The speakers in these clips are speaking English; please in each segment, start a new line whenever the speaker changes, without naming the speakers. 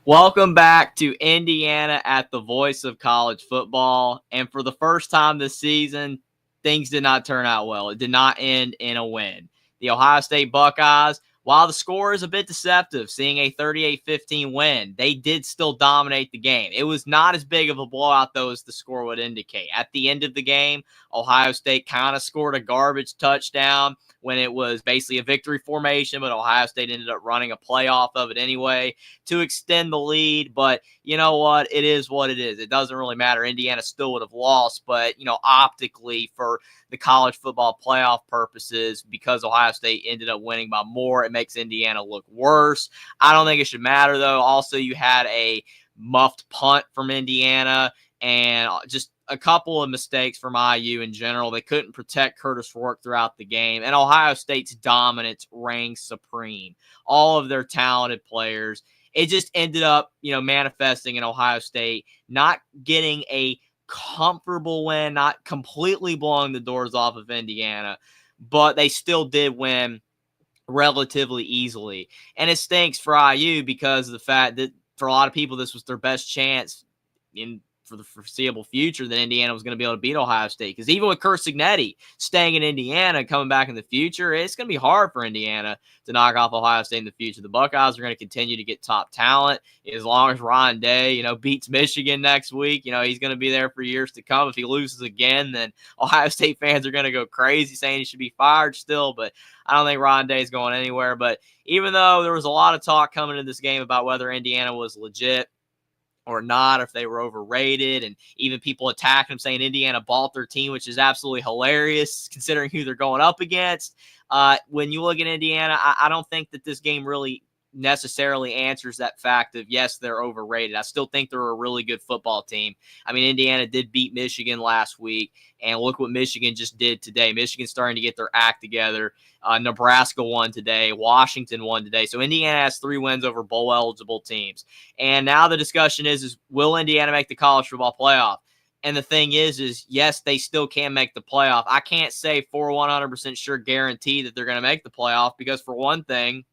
Welcome back to Indiana at the voice of college football. And for the first time this season, things did not turn out well. It did not end in a win. The Ohio State Buckeyes, while the score is a bit deceptive, seeing a 38-15 win, they did still dominate the game. It was not as big of a blowout, though, as the score would indicate. At the end of the game, Ohio State kind of scored a garbage touchdown when it was basically a victory formation, but Ohio State ended up running a play off of it anyway to extend the lead. But you know what? It is what it is. It doesn't really matter. Indiana still would have lost, but, optically for the college football playoff purposes, because Ohio State ended up winning by more, it makes Indiana look worse. I don't think it should matter, though. Also, you had a muffed punt from Indiana and just a couple of mistakes from IU in general. They couldn't protect Curtis Rourke throughout the game, and Ohio State's dominance reigned supreme. All of their talented players. It just ended up, manifesting in Ohio State not getting a comfortable win, not completely blowing the doors off of Indiana, but they still did win relatively easily. And it stinks for IU because of the fact that for a lot of people, this was their best chance for the foreseeable future that Indiana was going to be able to beat Ohio State. Because even with Curt Cignetti staying in Indiana and coming back in the future, it's going to be hard for Indiana to knock off Ohio State in the future. The Buckeyes are going to continue to get top talent as long as Ryan Day, beats Michigan next week. He's going to be there for years to come. If he loses again, then Ohio State fans are going to go crazy saying he should be fired still. But I don't think Ryan Day is going anywhere. But even though there was a lot of talk coming into this game about whether Indiana was legit or not, or if they were overrated, and even people attacking them saying Indiana bought their team, which is absolutely hilarious considering who they're going up against. When you look at Indiana, I don't think that this game really necessarily answers that fact of, yes, they're overrated. I still think they're a really good football team. I mean, Indiana did beat Michigan last week, and look what Michigan just did today. Michigan's starting to get their act together. Nebraska won today. Washington won today. So Indiana has 3 wins over bowl-eligible teams. And now the discussion is will Indiana make the college football playoff? And the thing is yes, they still can make the playoff. I can't say for 100% sure guarantee that they're going to make the playoff because, for one thing,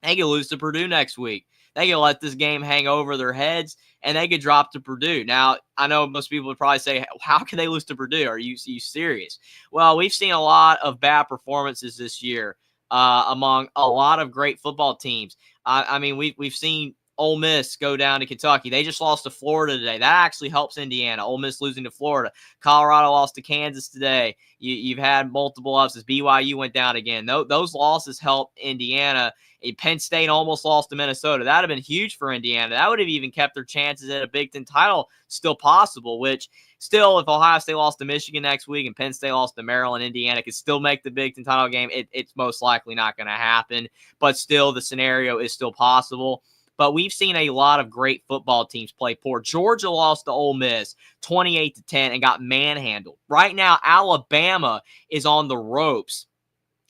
they could lose to Purdue next week. They could let this game hang over their heads, and they could drop to Purdue. Now, I know most people would probably say, how can they lose to Purdue? Are you serious? Well, we've seen a lot of bad performances this year among a lot of great football teams. I mean, we've seen Ole Miss go down to Kentucky. They just lost to Florida today. That actually helps Indiana. Ole Miss losing to Florida. Colorado lost to Kansas today. You've had multiple losses. BYU went down again. Those losses help Indiana. Penn State almost lost to Minnesota. That would have been huge for Indiana. That would have even kept their chances at a Big Ten title still possible, which still, if Ohio State lost to Michigan next week and Penn State lost to Maryland, Indiana could still make the Big Ten title game. It's most likely not going to happen, but still the scenario is still possible. But we've seen a lot of great football teams play poor. Georgia lost to Ole Miss 28-10 and got manhandled. Right now, Alabama is on the ropes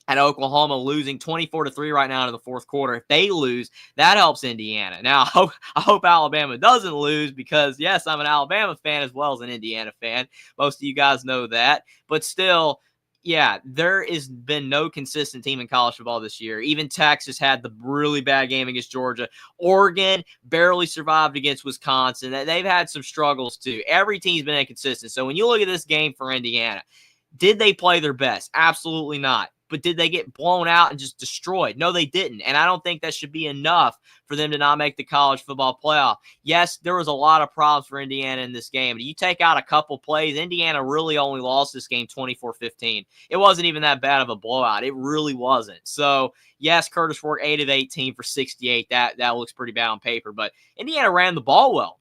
at Oklahoma, losing 24-3 right now in the fourth quarter. If they lose, that helps Indiana. Now, I hope Alabama doesn't lose because, yes, I'm an Alabama fan as well as an Indiana fan. Most of you guys know that. But still, yeah, there has been no consistent team in college football this year. Even Texas had the really bad game against Georgia. Oregon barely survived against Wisconsin. They've had some struggles too. Every team's been inconsistent. So when you look at this game for Indiana, did they play their best? Absolutely not. But did they get blown out and just destroyed? No, they didn't. And I don't think that should be enough for them to not make the college football playoff. Yes, there was a lot of problems for Indiana in this game. You take out a couple plays, Indiana really only lost this game 24-15. It wasn't even that bad of a blowout. It really wasn't. So, yes, Curtis Rourke 8 of 18 for 68. That looks pretty bad on paper. But Indiana ran the ball well.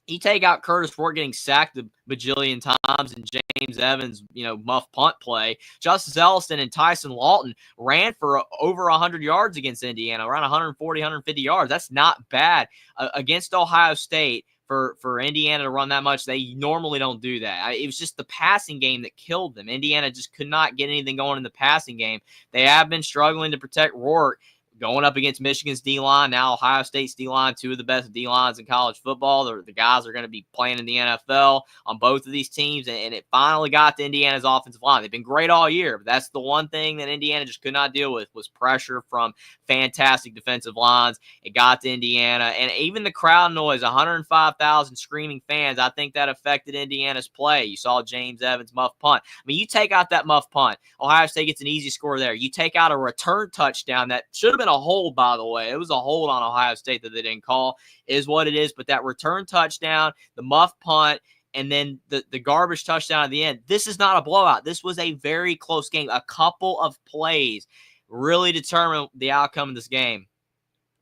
You take out Curtis Rourke getting sacked a bajillion times and James Evans, muff punt play. Justice Ellison and Tyson Lawton ran for over 100 yards against Indiana, around 140, 150 yards. That's not bad. Against Ohio State, for Indiana to run that much, they normally don't do that. It was just the passing game that killed them. Indiana just could not get anything going in the passing game. They have been struggling to protect Rourke. going up against Michigan's D-line, now Ohio State's D-line, two of the best D-lines in college football. The guys are going to be playing in the NFL on both of these teams, and it finally got to Indiana's offensive line. They've been great all year, but that's the one thing that Indiana just could not deal with was pressure from fantastic defensive lines. It got to Indiana, and even the crowd noise, 105,000 screaming fans, I think that affected Indiana's play. You saw James Evans' muff punt. I mean, you take out that muff punt, Ohio State gets an easy score there. You take out a return touchdown that should have been a hold, by the way. It was a hold on Ohio State that they didn't call, is what it is. But that return touchdown, the muff punt, and then the garbage touchdown at the end, this is not a blowout. This was a very close game. A couple of plays really determined the outcome of this game.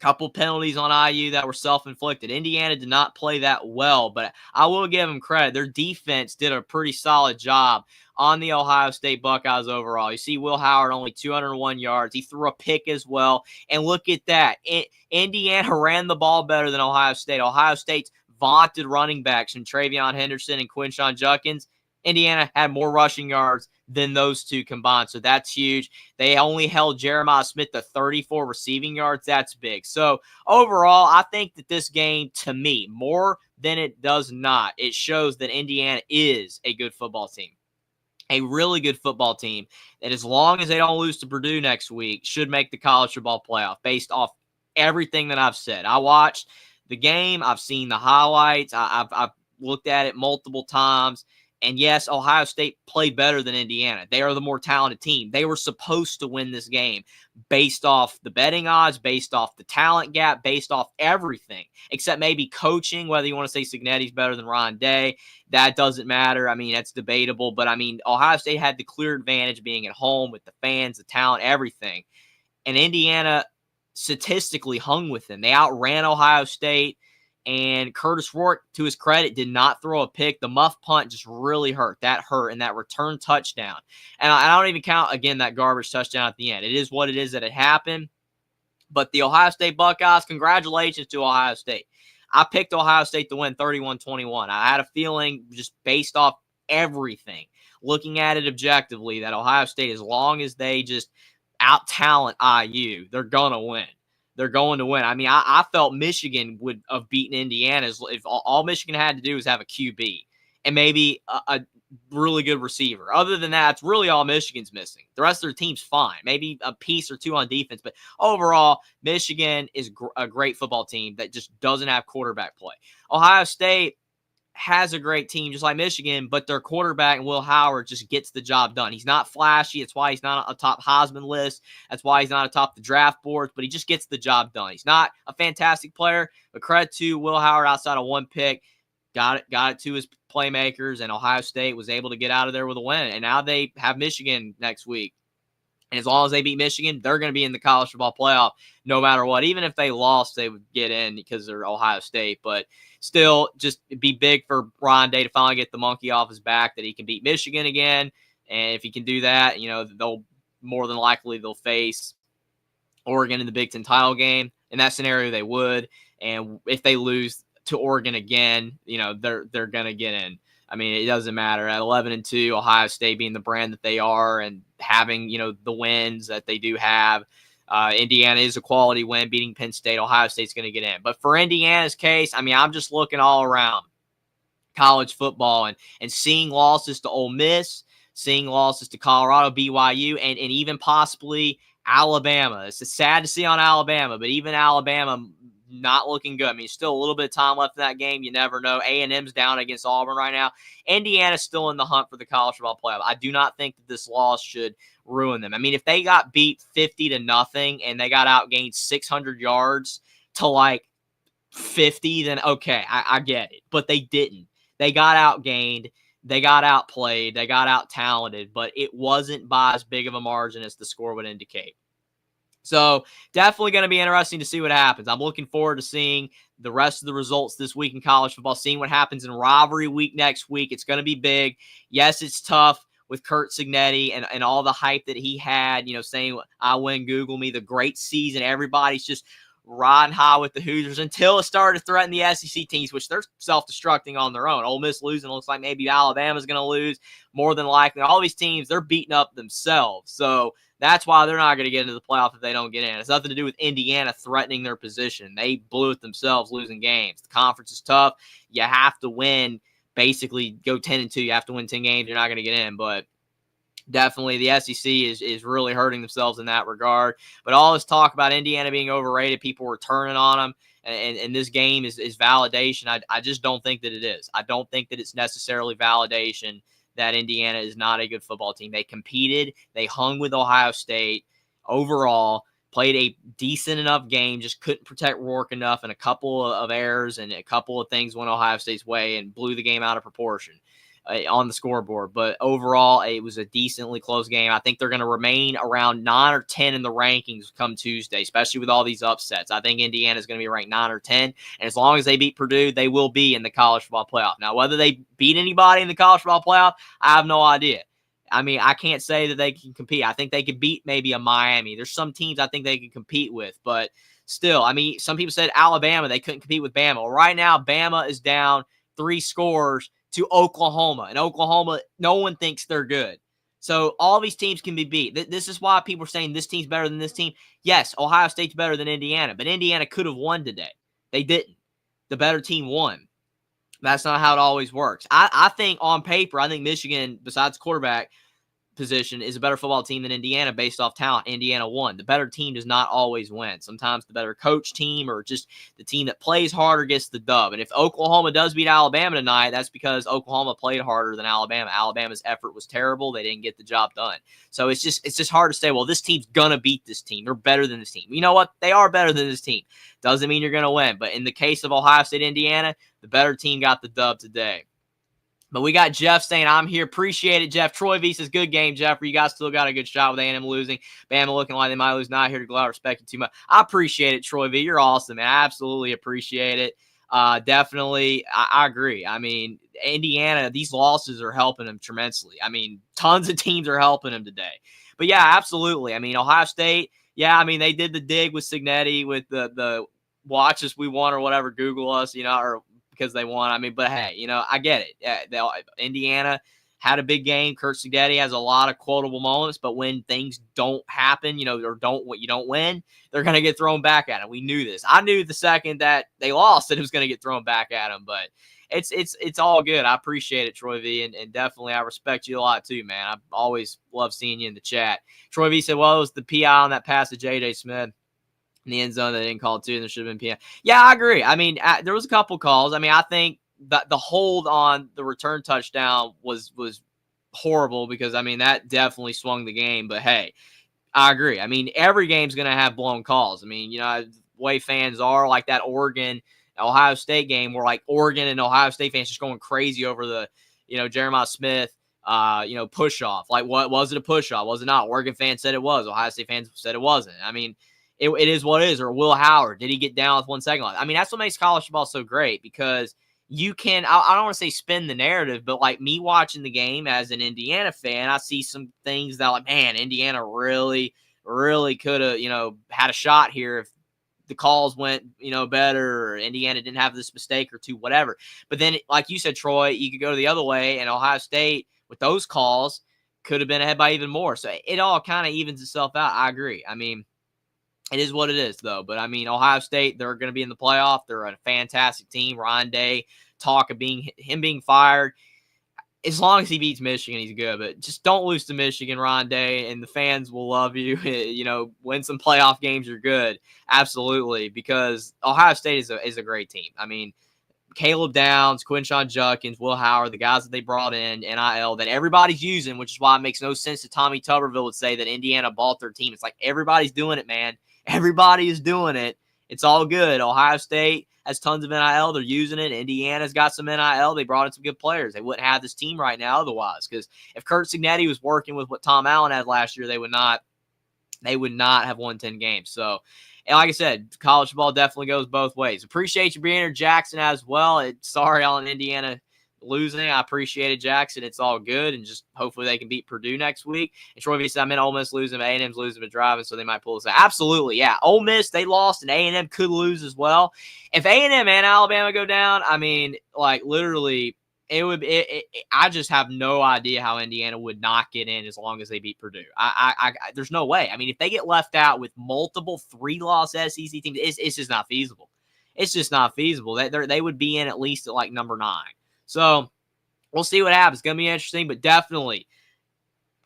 Couple penalties on IU that were self-inflicted. Indiana did not play that well, but I will give them credit. Their defense did a pretty solid job on the Ohio State Buckeyes overall. You see Will Howard only 201 yards. He threw a pick as well. And look at that. Indiana ran the ball better than Ohio State. Ohio State's vaunted running backs from Travion Henderson and Quinshon Judkins, Indiana had more rushing yards than those two combined. So that's huge. They only held Jeremiah Smith to 34 receiving yards. That's big. So overall, I think that this game, to me, more than it does not, it shows that Indiana is a good football team. A really good football team that, as long as they don't lose to Purdue next week, should make the college football playoff based off everything that I've said. I watched the game. I've seen the highlights. I've looked at it multiple times. And yes, Ohio State played better than Indiana. They are the more talented team. They were supposed to win this game based off the betting odds, based off the talent gap, based off everything, except maybe coaching, whether you want to say Cignetti's better than Ryan Day. That doesn't matter. I mean, that's debatable. But, I mean, Ohio State had the clear advantage being at home with the fans, the talent, everything. And Indiana statistically hung with them. They outran Ohio State. And Curtis Rourke, to his credit, did not throw a pick. The muff punt just really hurt. That hurt. And that return touchdown. And I don't even count, again, that garbage touchdown at the end. It is what it is that it happened. But the Ohio State Buckeyes, congratulations to Ohio State. I picked Ohio State to win 31-21. I had a feeling, just based off everything, looking at it objectively, that Ohio State, as long as they just out-talent IU, they're going to win. They're going to win. I mean, I felt Michigan would have beaten Indiana if all Michigan had to do was have a QB and maybe a really good receiver. Other than that, it's really all Michigan's missing. The rest of their team's fine. Maybe a piece or two on defense. But overall, Michigan is a great football team that just doesn't have quarterback play. Ohio State has a great team just like Michigan, but their quarterback, Will Howard, just gets the job done. He's not flashy. That's why he's not atop Heisman list. That's why he's not atop the draft boards, but he just gets the job done. He's not a fantastic player, but credit to Will Howard, outside of one pick, got it to his playmakers, and Ohio State was able to get out of there with a win. And now they have Michigan next week. And as long as they beat Michigan, they're going to be in the college football playoff no matter what. Even if they lost, they would get in because they're Ohio State. But still, just be big for Ryan Day to finally get the monkey off his back, that he can beat Michigan again. And if he can do that, they'll more than likely they'll face Oregon in the Big Ten title game. In that scenario, they would. And if they lose to Oregon again, they're going to get in. I mean, it doesn't matter. At 11-2, Ohio State being the brand that they are and having, the wins that they do have, Indiana is a quality win, beating Penn State. Ohio State's going to get in. But for Indiana's case, I mean, I'm just looking all around college football and seeing losses to Ole Miss, seeing losses to Colorado, BYU, and even possibly Alabama. It's sad to see on Alabama, but even Alabama not looking good. I mean, still a little bit of time left in that game. You never know. A&M's down against Auburn right now. Indiana's still in the hunt for the college football playoff. I do not think that this loss should ruin them. I mean, if they got beat 50-0 and they got outgained 600 yards to like 50, then okay, I get it. But they didn't. They got outgained. They got outplayed. They got out-talented. But it wasn't by as big of a margin as the score would indicate. So definitely going to be interesting to see what happens. I'm looking forward to seeing the rest of the results this week in college football, seeing what happens in rivalry week next week. It's going to be big. Yes, it's tough with Curt Cignetti and all the hype that he had, saying, I win, Google me, the great season. Everybody's just riding high with the Hoosiers until it started to threaten the SEC teams, which they're self-destructing on their own. Ole Miss losing, looks like maybe Alabama's going to lose more than likely. All these teams, they're beating up themselves. So that's why they're not going to get into the playoff if they don't get in. It's nothing to do with Indiana threatening their position. They blew it themselves losing games. The conference is tough. You have to win, basically go 10-2. You have to win 10 games. You're not going to get in. But definitely the SEC is really hurting themselves in that regard. But all this talk about Indiana being overrated, people were turning on them, and this game is validation. I just don't think that it is. I don't think that it's necessarily validation that Indiana is not a good football team. They competed. They hung with Ohio State overall, played a decent enough game, just couldn't protect Rourke enough, and a couple of errors and a couple of things went Ohio State's way and blew the game out of proportion on the scoreboard. But overall, it was a decently close game. I think they're going to remain around 9 or 10 in the rankings come Tuesday, especially with all these upsets. I think Indiana is going to be ranked 9 or 10, and as long as they beat Purdue, they will be in the college football playoff. Now, whether they beat anybody in the college football playoff, I have no idea. I mean, I can't say that they can compete. I think they could beat maybe a Miami. There's some teams I think they can compete with, but still, I mean, some people said Alabama, they couldn't compete with Bama. Well, right now, Bama is down 3 scores to Oklahoma, and Oklahoma, no one thinks they're good. So all these teams can be beat. This is why people are saying this team's better than this team. Yes, Ohio State's better than Indiana, but Indiana could have won today. They didn't. The better team won. That's not how it always works. I think on paper, I think Michigan, besides quarterback position, is a better football team than Indiana based off talent. Indiana won. The better team does not always win. Sometimes the better coach team or just the team that plays harder gets the dub. And if Oklahoma does beat Alabama tonight, that's because Oklahoma played harder than Alabama. Alabama's effort was terrible. They didn't get the job done. So it's just hard to say, well, this team's going to beat this team. They're better than this team. You know what? They are better than this team. Doesn't mean you're going to win. But in the case of Ohio State, Indiana, the better team got the dub today. But we got Jeff saying, I'm here. Appreciate it, Jeff. Troy V says, good game, Jeffrey. You guys still got a good shot with A&M losing. Bama looking like they might lose. Not here to gloat. Respect you too much. I appreciate it, Troy V. You're awesome, man. I absolutely appreciate it. Definitely, I agree. I mean, Indiana, these losses are helping them tremendously. I mean, tons of teams are helping them today. But, yeah, absolutely. I mean, Ohio State, yeah, I mean, they did the dig with Cignetti with the watch us we won or whatever, Google us, or because they won. I mean, but hey, I get it. Indiana had a big game. Kurt Cignetti has a lot of quotable moments, but when things don't happen, or you don't win, they're going to get thrown back at them. We knew this. I knew the second that they lost that it was going to get thrown back at them, but it's all good. I appreciate it, Troy V, and definitely I respect you a lot too, man. I always love seeing you in the chat. Troy V said, well, it was the PI on that pass to J.J. Smith in the end zone that they didn't call too, and there should have been PI. Yeah, I agree. I mean, there was a couple calls. I mean, I think that the hold on the return touchdown was horrible because, I mean, that definitely swung the game. But, hey, I agree. I mean, every game's going to have blown calls. I mean, the way fans are, like that Oregon-Ohio State game where, like, Oregon and Ohio State fans just going crazy over the, Jeremiah Smith, push-off. Like, what was it a push-off? Was it not? Oregon fans said it was. Ohio State fans said it wasn't. I mean, it is what it is. Or Will Howard, did he get down with 1 second left? I mean, that's what makes college football so great because you can, I don't want to say spin the narrative, but like me watching the game as an Indiana fan, I see some things that like, man, Indiana really, really could have, had a shot here if the calls went, better, or Indiana didn't have this mistake or two, whatever. But then, like you said, Troy, you could go the other way, and Ohio State, with those calls, could have been ahead by even more. So it all kind of evens itself out. I agree. I mean, it is what it is, though. But, I mean, Ohio State, they're going to be in the playoff. They're a fantastic team. Ryan Day, talk of him being fired. As long as he beats Michigan, he's good. But just don't lose to Michigan, Ryan Day, and the fans will love you. Win some playoff games, you're good. Absolutely, because Ohio State is a great team. I mean, Caleb Downs, Quinshon Judkins, Will Howard, the guys that they brought in, NIL, that everybody's using, which is why it makes no sense that Tommy Tuberville would say that Indiana bought their team. It's like everybody's doing it, man. Everybody is doing it. It's all good. Ohio State has tons of NIL. They're using it. Indiana's got some NIL. They brought in some good players. They wouldn't have this team right now otherwise, because if Kurt Cignetti was working with what Tom Allen had last year, they would not have won 10 games. So, and like I said, college football definitely goes both ways. Appreciate you being here, Jackson, as well. Sorry on Indiana losing. I appreciated Jackson. It's all good, and just hopefully they can beat Purdue next week. And Troy V said, I'm in Ole Miss losing, but A&M's losing but driving, so they might pull this out. Absolutely, yeah. Ole Miss, they lost, and A&M could lose as well. If A&M and Alabama go down, I mean, like literally, it would. I just have no idea how Indiana would not get in as long as they beat Purdue. There's no way. I mean, if they get left out with multiple 3-loss SEC teams, it's just not feasible. It's just not feasible. They would be in at least at like number 9. So we'll see what happens. It's going to be interesting, but definitely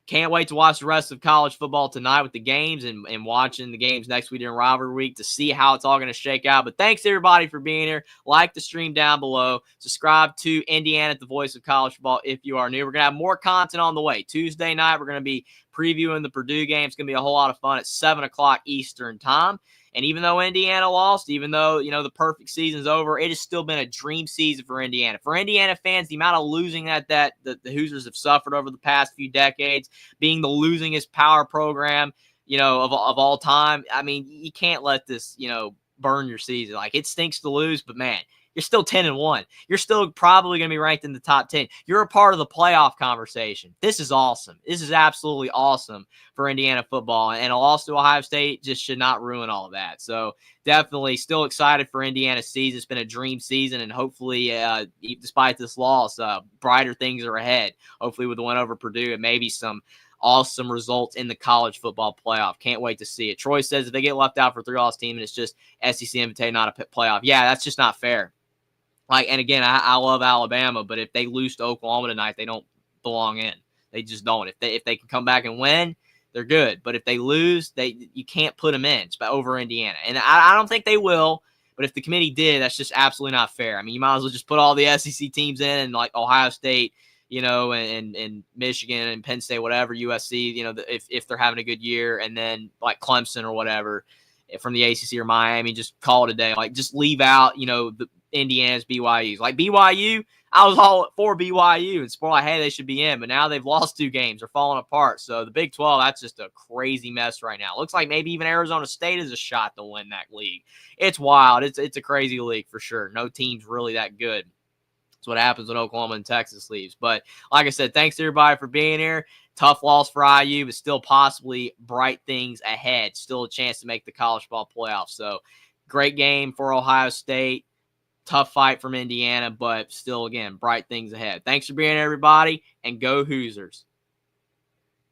can't wait to watch the rest of college football tonight with the games and watching the games next week during rivalry week to see how it's all going to shake out. But thanks, everybody, for being here. Like the stream down below. Subscribe to Indiana at the Voice of College Football if you are new. We're going to have more content on the way. Tuesday night, we're going to be previewing the Purdue game. It's going to be a whole lot of fun at 7 o'clock Eastern time. And even though Indiana lost, even though, the perfect season's over, it has still been a dream season for Indiana. For Indiana fans, the amount of losing that the Hoosiers have suffered over the past few decades, being the losingest power program, of all time. I mean, you can't let this, burn your season. Like, it stinks to lose, but man, you're still 10-1. You're still probably going to be ranked in the top 10. You're a part of the playoff conversation. This is awesome. This is absolutely awesome for Indiana football. And a loss to Ohio State just should not ruin all of that. So definitely still excited for Indiana's season. It's been a dream season, and hopefully, despite this loss, brighter things are ahead. Hopefully with the win over Purdue and maybe some awesome results in the college football playoff. Can't wait to see it. Troy says if they get left out for 3-loss team and it's just SEC Invitae, not a playoff. Yeah, that's just not fair. And again, I love Alabama, but if they lose to Oklahoma tonight, they don't belong in. They just don't. If they can come back and win, they're good. But if they lose, you can't put them in over Indiana. And I don't think they will. But if the committee did, that's just absolutely not fair. I mean, you might as well just put all the SEC teams in, and like Ohio State, and Michigan and Penn State, whatever, USC, if they're having a good year, and then like Clemson or whatever from the ACC or Miami, just call it a day. Like, just leave out, the Indiana's, BYU's. Like BYU, I was all for BYU and sport like, hey, they should be in, but now they've lost 2 games. They're falling apart. So the Big 12, that's just a crazy mess right now. Looks like maybe even Arizona State is a shot to win that league. It's wild. It's a crazy league for sure. No team's really that good. That's what happens when Oklahoma and Texas leaves. But like I said, thanks to everybody for being here. Tough loss for IU, but still possibly bright things ahead. Still a chance to make the college ball playoffs. So great game for Ohio State. Tough fight from Indiana, but still, again, bright things ahead. Thanks for being here, everybody, and go Hoosiers.